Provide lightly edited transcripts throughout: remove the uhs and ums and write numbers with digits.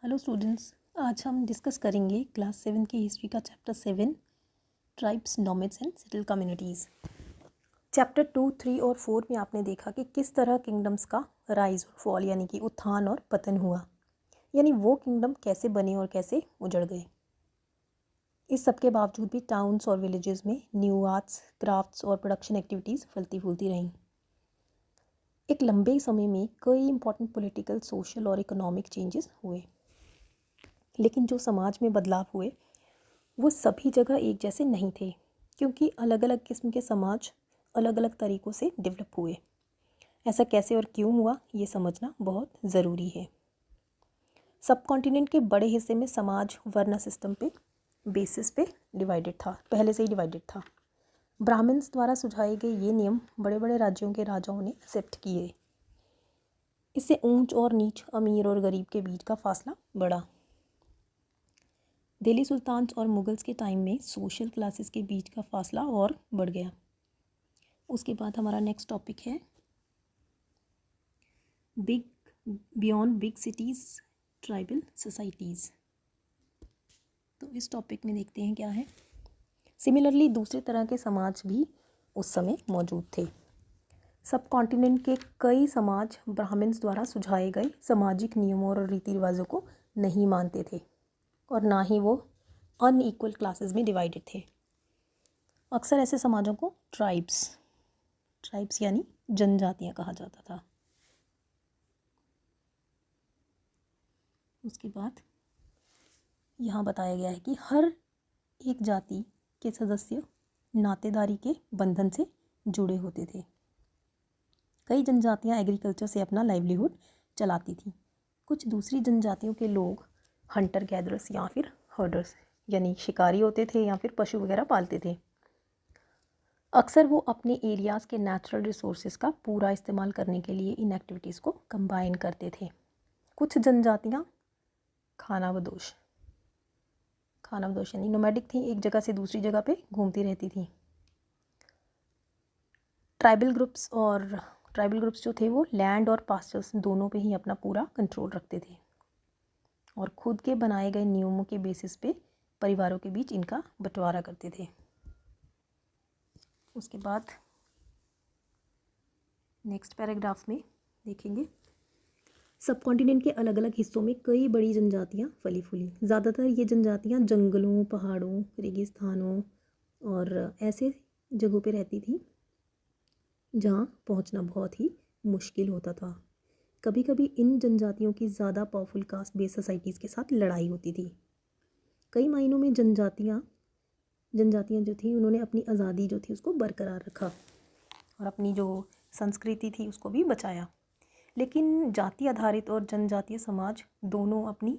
Hello students, आज हम discuss करेंगे क्लास 7 की हिस्ट्री का chapter 7 tribes, nomads and settle communities. Chapter 2, 3 और 4 में आपने देखा कि किस तरह किंगडम्स का राइज और फॉल यानी कि उत्थान और पतन हुआ, यानी वो किंगडम कैसे बने और कैसे उजड़ गए। इस सब के बावजूद भी टाउन्स और विलेजेस में न्यू आर्ट्स, क्राफ्ट्स और प्रोडक्शन एक्टिविटीज़ फलती फूलती रहीं। एक लंबे समय में कई इंपॉर्टेंट पॉलिटिकल, सोशल और इकोनॉमिक चेंजेस हुए, लेकिन जो समाज में बदलाव हुए वो सभी जगह एक जैसे नहीं थे, क्योंकि अलग अलग किस्म के समाज अलग अलग तरीक़ों से डेवलप हुए। ऐसा कैसे और क्यों हुआ ये समझना बहुत ज़रूरी है। सब कॉन्टिनेंट के बड़े हिस्से में समाज वर्ण सिस्टम पे बेसिस पे डिवाइडेड था, पहले से ही डिवाइडेड था। ब्राह्मण्स द्वारा सुझाए गए ये नियम बड़े बड़े राज्यों के राजाओं ने एक्सेप्ट किए। इससे ऊंच और नीच, अमीर और गरीब के बीच का फासला बढ़ा। दिल्ली सुल्तान्स और मुगल्स के टाइम में सोशल क्लासेस के बीच का फासला और बढ़ गया। उसके बाद हमारा नेक्स्ट टॉपिक है beyond big cities tribal societies. तो इस टॉपिक में देखते हैं क्या है। सिमिलरली दूसरे तरह के समाज भी उस समय मौजूद थे। सब कॉन्टिनेंट के कई समाज ब्राह्मण्स द्वारा सुझाए गए सामाजिक नियमों और रीति रिवाजों को नहीं मानते थे, और ना ही वो अनइक्वल क्लासेस में डिवाइडेड थे। अक्सर ऐसे समाजों को ट्राइब्स यानी जनजातियाँ कहा जाता था। उसके बाद यहाँ बताया गया है कि हर एक जाति के सदस्य नातेदारी के बंधन से जुड़े होते थे। कई जनजातियाँ एग्रीकल्चर से अपना लाइवलीहुड चलाती थीं। कुछ दूसरी जनजातियों के लोग हंटर गैदरर्स या फिर हर्डर्स यानी शिकारी होते थे या फिर पशु वगैरह पालते थे। अक्सर वो अपने एरियाज़ के नेचुरल रिसोर्सेज का पूरा इस्तेमाल करने के लिए इन एक्टिविटीज़ को कंबाइन करते थे। कुछ जनजातियाँ खानाबदोश यानी नोमैडिक थी, एक जगह से दूसरी जगह पे घूमती रहती थी। ट्राइबल ग्रुप्स जो थे वो लैंड और पास्चर्स दोनों पे ही अपना पूरा कंट्रोल रखते थे, और खुद के बनाए गए नियमों के बेसिस पे परिवारों के बीच इनका बंटवारा करते थे। उसके बाद नेक्स्ट पैराग्राफ में देखेंगे सब कॉन्टिनेंट के अलग अलग हिस्सों में कई बड़ी जनजातियाँ फली फूली। ज़्यादातर ये जनजातियाँ जंगलों, पहाड़ों, रेगिस्तानों और ऐसे जगहों पे रहती थी जहाँ पहुँचना बहुत ही मुश्किल होता था। कभी कभी इन जनजातियों की ज़्यादा पावरफुल कास्ट बेस्ड सोसाइटीज़ के साथ लड़ाई होती थी। कई मायनों में जनजातियाँ जो थी उन्होंने अपनी आज़ादी जो थी उसको बरकरार रखा और अपनी जो संस्कृति थी उसको भी बचाया। लेकिन जाति आधारित और जनजातीय समाज दोनों अपनी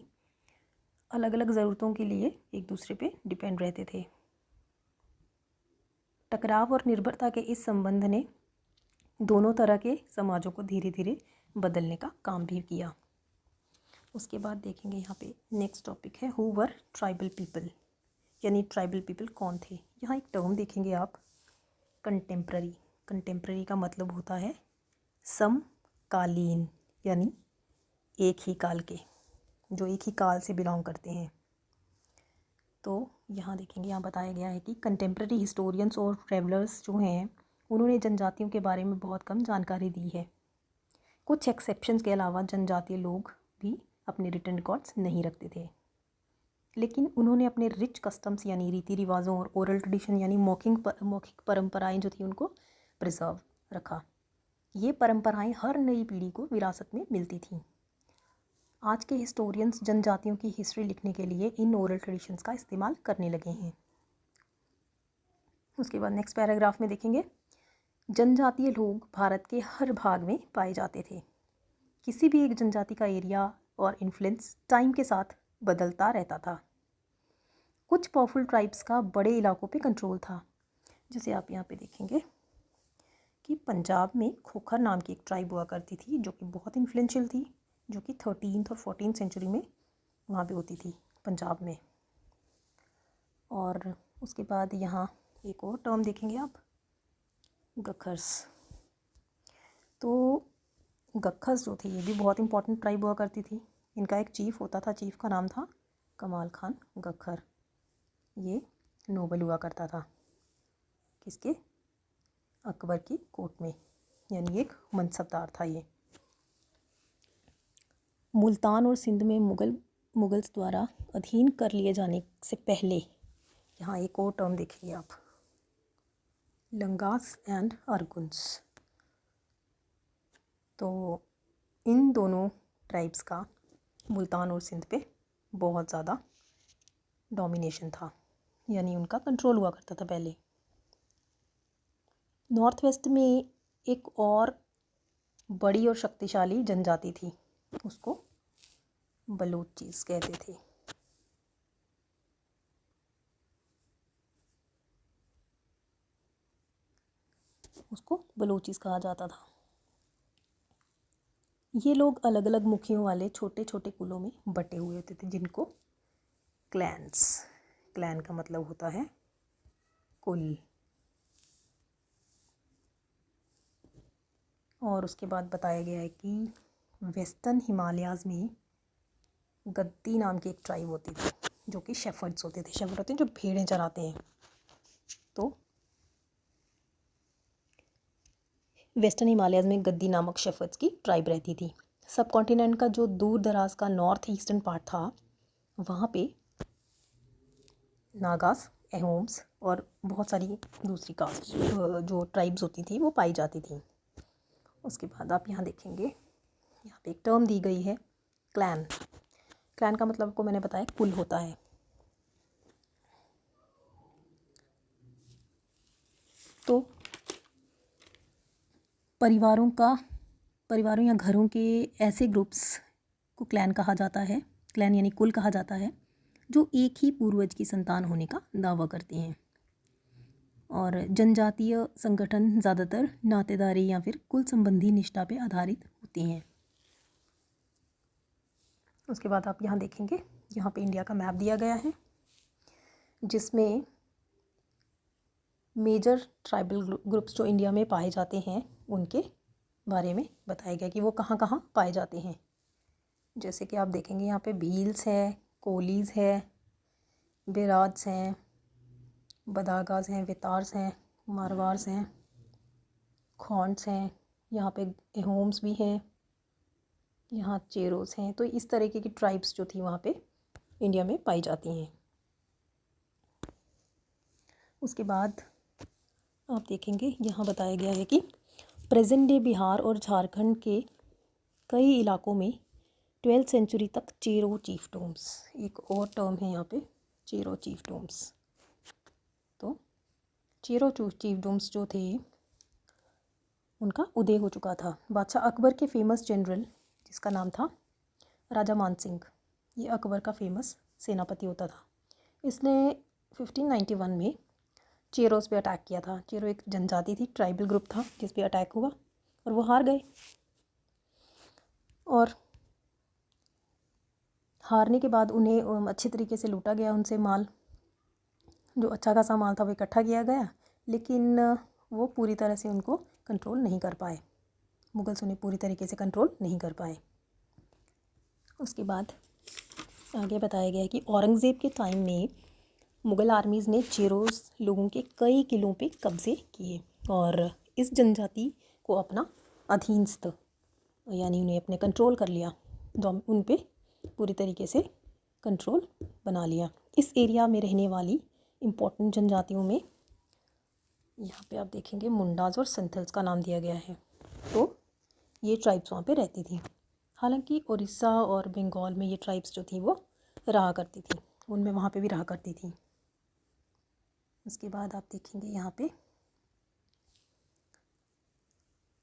अलग अलग ज़रूरतों के लिए एक दूसरे पे डिपेंड रहते थे। टकराव और निर्भरता के इस संबंध ने दोनों तरह के समाजों को धीरे धीरे बदलने का काम भी किया। उसके बाद देखेंगे यहाँ पे नेक्स्ट टॉपिक है हु वर ट्राइबल पीपल, यानी ट्राइबल पीपल कौन थे। यहाँ एक टर्म देखेंगे आप, कंटेम्प्रेरी का मतलब होता है समकालीन, यानी एक ही काल के, जो एक ही काल से बिलोंग करते हैं। तो यहाँ देखेंगे, यहाँ बताया गया है कि कंटेम्प्रेरी हिस्टोरियंस और ट्रैवलर्स जो हैं उन्होंने जनजातियों के बारे में बहुत कम जानकारी दी है। कुछ एक्सेप्शंस के अलावा जनजातीय लोग भी अपने रिटन रिकॉर्ड्स नहीं रखते थे, लेकिन उन्होंने अपने रिच कस्टम्स यानी रीति रिवाजों और ओरल ट्रेडिशन यानी मौखिक परंपराएं जो थी उनको प्रिजर्व रखा। ये परंपराएं हर नई पीढ़ी को विरासत में मिलती थीं। आज के हिस्टोरियंस जनजातियों की हिस्ट्री लिखने के लिए इन ओरल ट्रेडिशंस का इस्तेमाल करने लगे हैं। उसके बाद नेक्स्ट पैराग्राफ में देखेंगे जनजातीय लोग भारत के हर भाग में पाए जाते थे। किसी भी एक जनजाति का एरिया और इन्फ्लुएंस टाइम के साथ बदलता रहता था। कुछ पावरफुल ट्राइब्स का बड़े इलाकों पे कंट्रोल था, जैसे आप यहाँ पे देखेंगे कि पंजाब में खोखर नाम की एक ट्राइब हुआ करती थी जो कि बहुत इन्फ्लुएंशियल थी, जो कि 13th और 14th सेंचुरी में वहाँ पे होती थी पंजाब में। और उसके बाद यहाँ एक और टर्म देखेंगे आप, गखर्स। तो गखर्स जो थी ये भी बहुत इंपॉर्टेंट ट्राइब हुआ करती थी। इनका एक चीफ होता था, चीफ का नाम था कमाल खान गखर। ये नोबल हुआ करता था किसके? अकबर की कोर्ट में, यानी एक मनसबदार था ये। मुल्तान और सिंध में मुगल्स द्वारा अधीन कर लिए जाने से पहले, यहाँ एक और टर्म देखिए आप, लंगास एंड अरगुन्स। तो इन दोनों ट्राइब्स का मुल्तान और सिंध पे बहुत ज़्यादा डोमिनेशन था, यानी उनका कंट्रोल हुआ करता था पहले। नॉर्थ वेस्ट में एक और बड़ी और शक्तिशाली जनजाति थी, उसको बलूचीज कहते थे। उसको बलूचीज कहा जाता था। ये लोग अलग अलग मुखियों वाले छोटे छोटे कुलों में बटे हुए होते थे, जिनको क्लैन का मतलब होता है कुल। और उसके बाद बताया गया है कि वेस्टर्न हिमालयाज़ में गद्दी नाम की एक ट्राइब होती थी, जो कि शेफर्ड्स होते थे। शेफर्ड होते हैं जो भेड़ें चराते हैं। तो वेस्टर्न हिमालयाज़ में गद्दी नामक शेफर्ड्स की ट्राइब रहती थी। सब कॉन्टिनेंट का जो दूर दराज का नॉर्थ ईस्टर्न पार्ट था, वहाँ पे नागास, एहोम्स और बहुत सारी दूसरी कास्ट जो ट्राइब्स होती थी वो पाई जाती थी। उसके बाद आप यहाँ देखेंगे, यहाँ पे एक टर्म दी गई है क्लैन। क्लैन का मतलब को मैंने बताया कुल होता है। तो परिवारों या घरों के ऐसे ग्रुप्स को क्लैन कहा जाता है। क्लैन यानी कुल कहा जाता है, जो एक ही पूर्वज की संतान होने का दावा करते हैं। और जनजातीय संगठन ज़्यादातर नातेदारी या फिर कुल संबंधी निष्ठा पे आधारित होती हैं। उसके बाद आप यहाँ देखेंगे, यहाँ पे इंडिया का मैप दिया गया है, जिसमें मेजर ट्राइबल ग्रुप्स जो इंडिया में पाए जाते हैं उनके बारे में बताया गया कि वो कहाँ कहाँ पाए जाते हैं। जैसे कि आप देखेंगे यहाँ पे भील्स है, कोलीज है, बिराद्स हैं, बदागाज हैं, वितार्स हैं, मारवार्स हैं, खॉन्ड्स हैं, यहाँ पे एहोम्स भी हैं, यहाँ चेरोस हैं। तो इस तरीके की ट्राइब्स जो थी वहाँ पे इंडिया में पाई जाती हैं। उसके बाद आप देखेंगे, यहाँ बताया गया है कि प्रेजेंट डे बिहार और झारखंड के कई इलाकों में 12th सेंचुरी तक चेरो चीफ्डोम्स, एक और टर्म है यहाँ पे, चेरो चीफ्डोम्स। तो चेरो चीफ्डोम्स जो थे उनका उदय हो चुका था। बादशाह अकबर के फेमस जनरल, जिसका नाम था राजा मान सिंह, ये अकबर का फेमस सेनापति होता था। इसने 1591 में चेरोस पे अटैक किया था। चेरो एक जनजाति थी, ट्राइबल ग्रुप था जिस पे अटैक हुआ और वो हार गए। और हारने के बाद उन्हें अच्छे तरीके से लूटा गया, उनसे माल, जो अच्छा खासा माल था वो इकट्ठा किया गया, लेकिन वो पूरी तरह से उनको कंट्रोल नहीं कर पाए। मुगल्स उन्हें पूरी तरीके से कंट्रोल नहीं कर पाए। उसके बाद आगे बताया गया है कि औरंगज़ेब के टाइम में मुग़ल आर्मीज़ ने चेरोस लोगों के कई किलों पे कब्ज़े किए और इस जनजाति को अपना अधीनस्थ, यानी उन्हें अपने कंट्रोल कर लिया, उन पे पूरी तरीके से कंट्रोल बना लिया। इस एरिया में रहने वाली इम्पोर्टेंट जनजातियों में यहाँ पे आप देखेंगे मुंडाज और संथल्स का नाम दिया गया है। तो ये ट्राइब्स वहाँ पे रहती थी। हालांकि उड़ीसा और बंगाल में ये ट्राइब्स जो थी वो रहा करती थी, उनमें वहाँ पे भी रहा करती थी। उसके बाद आप देखेंगे यहाँ पे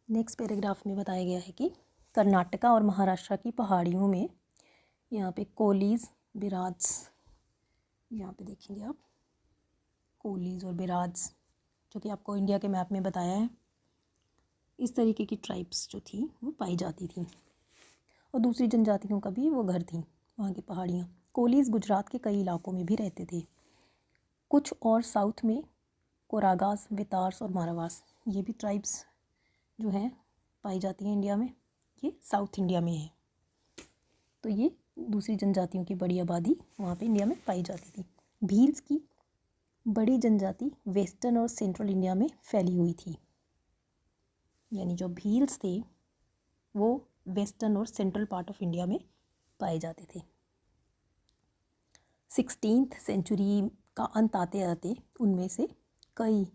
नेक्स्ट पैराग्राफ में बताया गया है कि कर्नाटका और महाराष्ट्र की पहाड़ियों में यहाँ पे कोलीज, बिराद्स, यहाँ पे देखेंगे आप कोलीज और बिराद्स, जो कि आपको इंडिया के मैप में बताया है। इस तरीके की ट्राइब्स जो थी वो पाई जाती थी और दूसरी जनजातियों का भी वो घर थी वहाँ की पहाड़ियाँ। कोलीज गुजरात के कई इलाकों में भी रहते थे। कुछ और साउथ में कोरागास, वितार्स और मारवास, ये भी ट्राइब्स जो हैं पाई जाती हैं इंडिया में। ये साउथ इंडिया में है। तो ये दूसरी जनजातियों की बड़ी आबादी वहाँ पे इंडिया में पाई जाती थी। भील्स की बड़ी जनजाति वेस्टर्न और सेंट्रल इंडिया में फैली हुई थी, यानी जो भील्स थे वो वेस्टर्न और सेंट्रल पार्ट ऑफ इंडिया में पाए जाते थे। 16th सेंचुरी का अंत आते आते उनमें से कई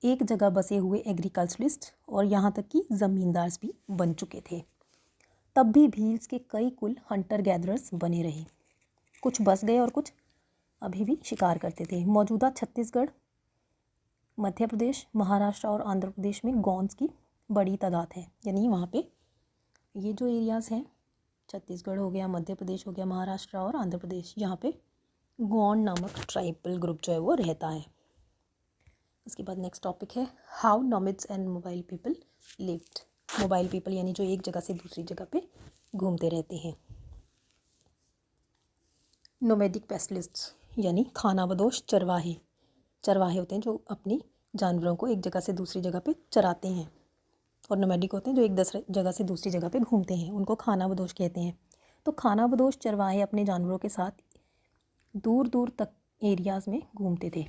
एक जगह बसे हुए एग्रीकल्चरिस्ट और यहाँ तक कि ज़मींदार भी बन चुके थे। तब भी भील्स के कई कुल हंटर गैदरर्स बने रहे, कुछ बस गए और कुछ अभी भी शिकार करते थे। मौजूदा छत्तीसगढ़, मध्य प्रदेश, महाराष्ट्र और आंध्र प्रदेश में गौंड्स की बड़ी तादाद है, यानी वहाँ पे ये जो एरियाज़ हैं, छत्तीसगढ़ हो गया, मध्य प्रदेश हो गया, महाराष्ट्र और आंध्र प्रदेश, यहाँ पे गौंड नामक ट्राइबल ग्रुप जो है वो रहता है। उसके बाद नेक्स्ट टॉपिक है how nomads and mobile people lived. Mobile people यानी जो एक जगह से दूसरी जगह पे घूमते रहते हैं। नोमैडिक पैस्टलिस्ट्स यानी खानाबदोश चरवाहे। चरवाहे होते हैं जो अपनी जानवरों को एक जगह से दूसरी जगह पे चराते हैं, और नोमैडिक होते हैं जो एक जगह से दूसरी जगह पे घूमते हैं, उनको खानाबदोश कहते हैं। तो खानाबदोश चरवाहे अपने जानवरों के साथ दूर दूर तक एरियाज़ में घूमते थे।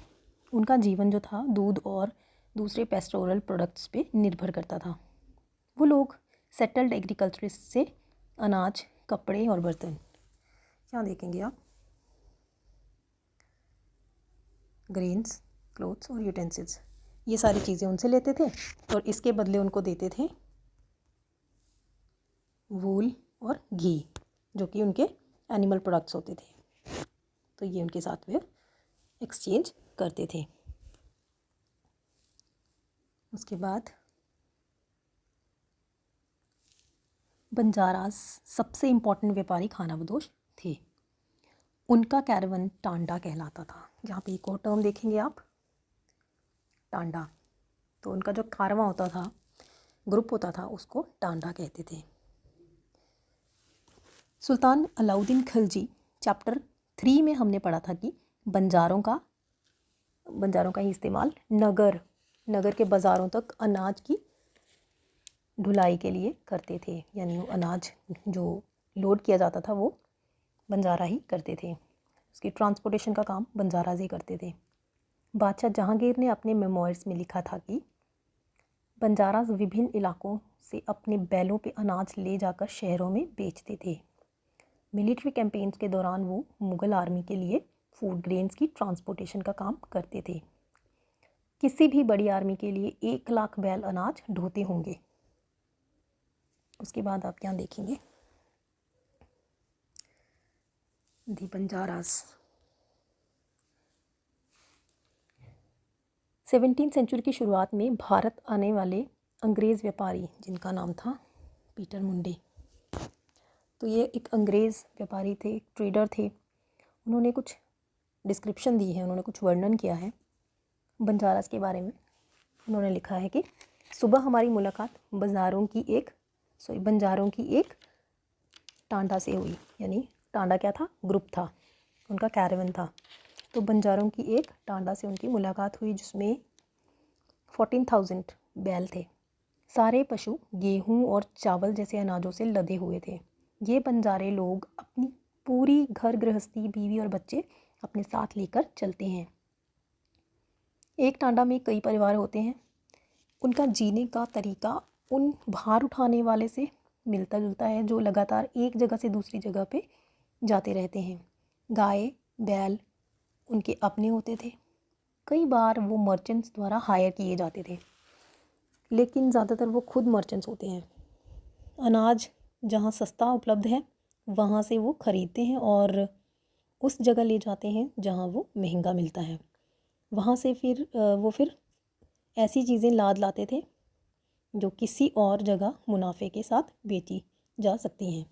उनका जीवन जो था दूध और दूसरे पेस्टोरल प्रोडक्ट्स पे निर्भर करता था। वो लोग सेटल्ड एग्रीकल्चरिस्ट से अनाज, कपड़े और बर्तन, क्या देखेंगे आप, ग्रेन्स, क्लोथ्स और यूटेंसिल्स, ये सारी चीज़ें उनसे लेते थे और इसके बदले उनको देते थे वूल और घी, जो कि उनके एनिमल प्रोडक्ट्स होते थे। तो ये उनके साथ वे एक्सचेंज करते थे। उसके बाद बंजारास सबसे इम्पॉर्टेंट व्यापारी खानाबदोश थे। उनका कैरवन टांडा कहलाता था। यहाँ पे एक और टर्म देखेंगे आप, टांडा। तो उनका जो कारवां होता था, ग्रुप होता था, उसको टांडा कहते थे। सुल्तान अलाउद्दीन खिलजी चैप्टर 3 में हमने पढ़ा था कि बंजारों का ही इस्तेमाल नगर के बाज़ारों तक अनाज की ढुलाई के लिए करते थे, यानी वो अनाज जो लोड किया जाता था वो बंजारा ही करते थे। उसकी ट्रांसपोर्टेशन का काम बंजारा ही करते थे। बादशाह जहांगीर ने अपने मेमोइर्स में लिखा था कि बंजारास विभिन्न इलाकों से अपने बैलों पे अनाज ले जाकर शहरों में बेचते थे। मिलिट्री कैंपेन्स के दौरान वो मुग़ल आर्मी के लिए फूड ग्रेन्स की ट्रांसपोर्टेशन का काम करते थे। किसी भी बड़ी आर्मी के लिए 1 लाख बैल अनाज ढोते होंगे। उसके बाद आप क्या देखेंगे, दी बंजारास। 17वीं सेंचुरी की शुरुआत में भारत आने वाले अंग्रेज़ व्यापारी, जिनका नाम था पीटर मुंडे, तो ये एक अंग्रेज़ व्यापारी थे, एक ट्रेडर थे। उन्होंने कुछ डिस्क्रिप्शन दी है, उन्होंने कुछ वर्णन किया है बंजारास के बारे में। उन्होंने लिखा है कि सुबह हमारी मुलाकात बंजारों की एक टांडा से हुई, यानी टांडा क्या था, ग्रुप था, उनका कैरेवन था। तो बंजारों की एक टांडा से उनकी मुलाकात हुई जिसमें 14,000 बैल थे। सारे पशु गेहूं और चावल जैसे अनाजों से लदे हुए थे। ये बंजारे लोग अपनी पूरी घर गृहस्थी, बीवी और बच्चे अपने साथ लेकर चलते हैं। एक टांडा में कई परिवार होते हैं। उनका जीने का तरीका उन भार उठाने वाले से मिलता जुलता है जो लगातार एक जगह से दूसरी जगह पे जाते रहते हैं। गाय बैल उनके अपने होते थे। कई बार वो मर्चेंट्स द्वारा हायर किए जाते थे, लेकिन ज़्यादातर वो खुद मर्चेंट्स होते हैं। अनाज जहाँ सस्ता उपलब्ध है वहाँ से वो ख़रीदते हैं और उस जगह ले जाते हैं जहाँ वो महंगा मिलता है। वहाँ से वो फिर ऐसी चीज़ें लाद लाते थे जो किसी और जगह मुनाफे के साथ बेची जा सकती हैं,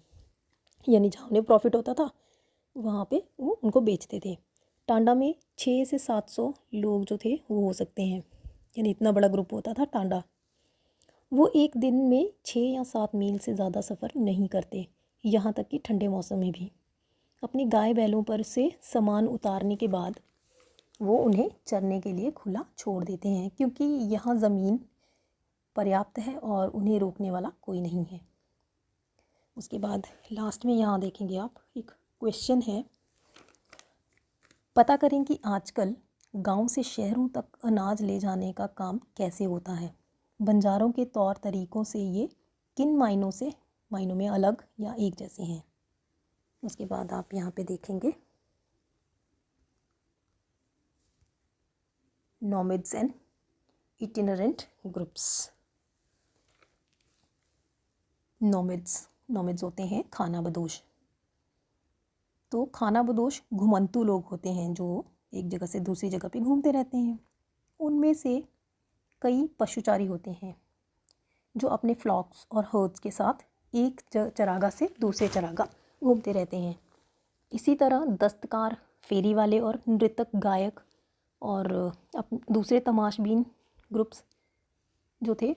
यानी जहाँ उन्हें प्रॉफिट होता था वहाँ पे वो उनको बेचते थे। टांडा में 600 से 700 लोग जो थे वो हो सकते हैं, यानी इतना बड़ा ग्रुप होता था टांडा। वो एक दिन में 6 या 7 मील से ज़्यादा सफ़र नहीं करते, यहाँ तक कि ठंडे मौसम में भी। अपनी गाय बैलों पर से सामान उतारने के बाद वो उन्हें चरने के लिए खुला छोड़ देते हैं, क्योंकि यहाँ ज़मीन पर्याप्त है और उन्हें रोकने वाला कोई नहीं है। उसके बाद लास्ट में यहाँ देखेंगे आप, एक क्वेश्चन है, पता करें कि आजकल गांव से शहरों तक अनाज ले जाने का काम कैसे होता है। बंजारों के तौर तरीक़ों से ये किन मायनों में अलग या एक जैसे हैं। उसके बाद आप यहाँ पे देखेंगे नॉमेड्स एंड इटिनरेंट ग्रुप्स। नॉमेड्स होते हैं खानाबदोश। तो खानाबदोश घुमंतू लोग होते हैं जो एक जगह से दूसरी जगह पे घूमते रहते हैं। उनमें से कई पशुचारी होते हैं जो अपने फ्लॉक्स और हर्ड्स के साथ एक चरागाह से दूसरे चरागाह घूमते रहते हैं। इसी तरह दस्तकार, फेरी वाले और नृतक, गायक और दूसरे तमाशबीन ग्रुप्स जो थे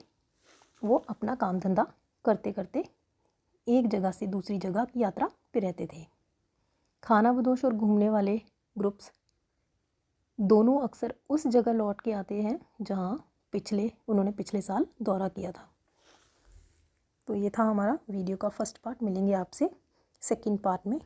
वो अपना काम धंधा करते करते एक जगह से दूसरी जगह की यात्रा पे रहते थे। खानाबदोश और घूमने वाले ग्रुप्स दोनों अक्सर उस जगह लौट के आते हैं जहाँ उन्होंने पिछले साल दौरा किया था। तो ये था हमारा वीडियो का फर्स्ट पार्ट। मिलेंगे आपसे सेकंड पार्ट में।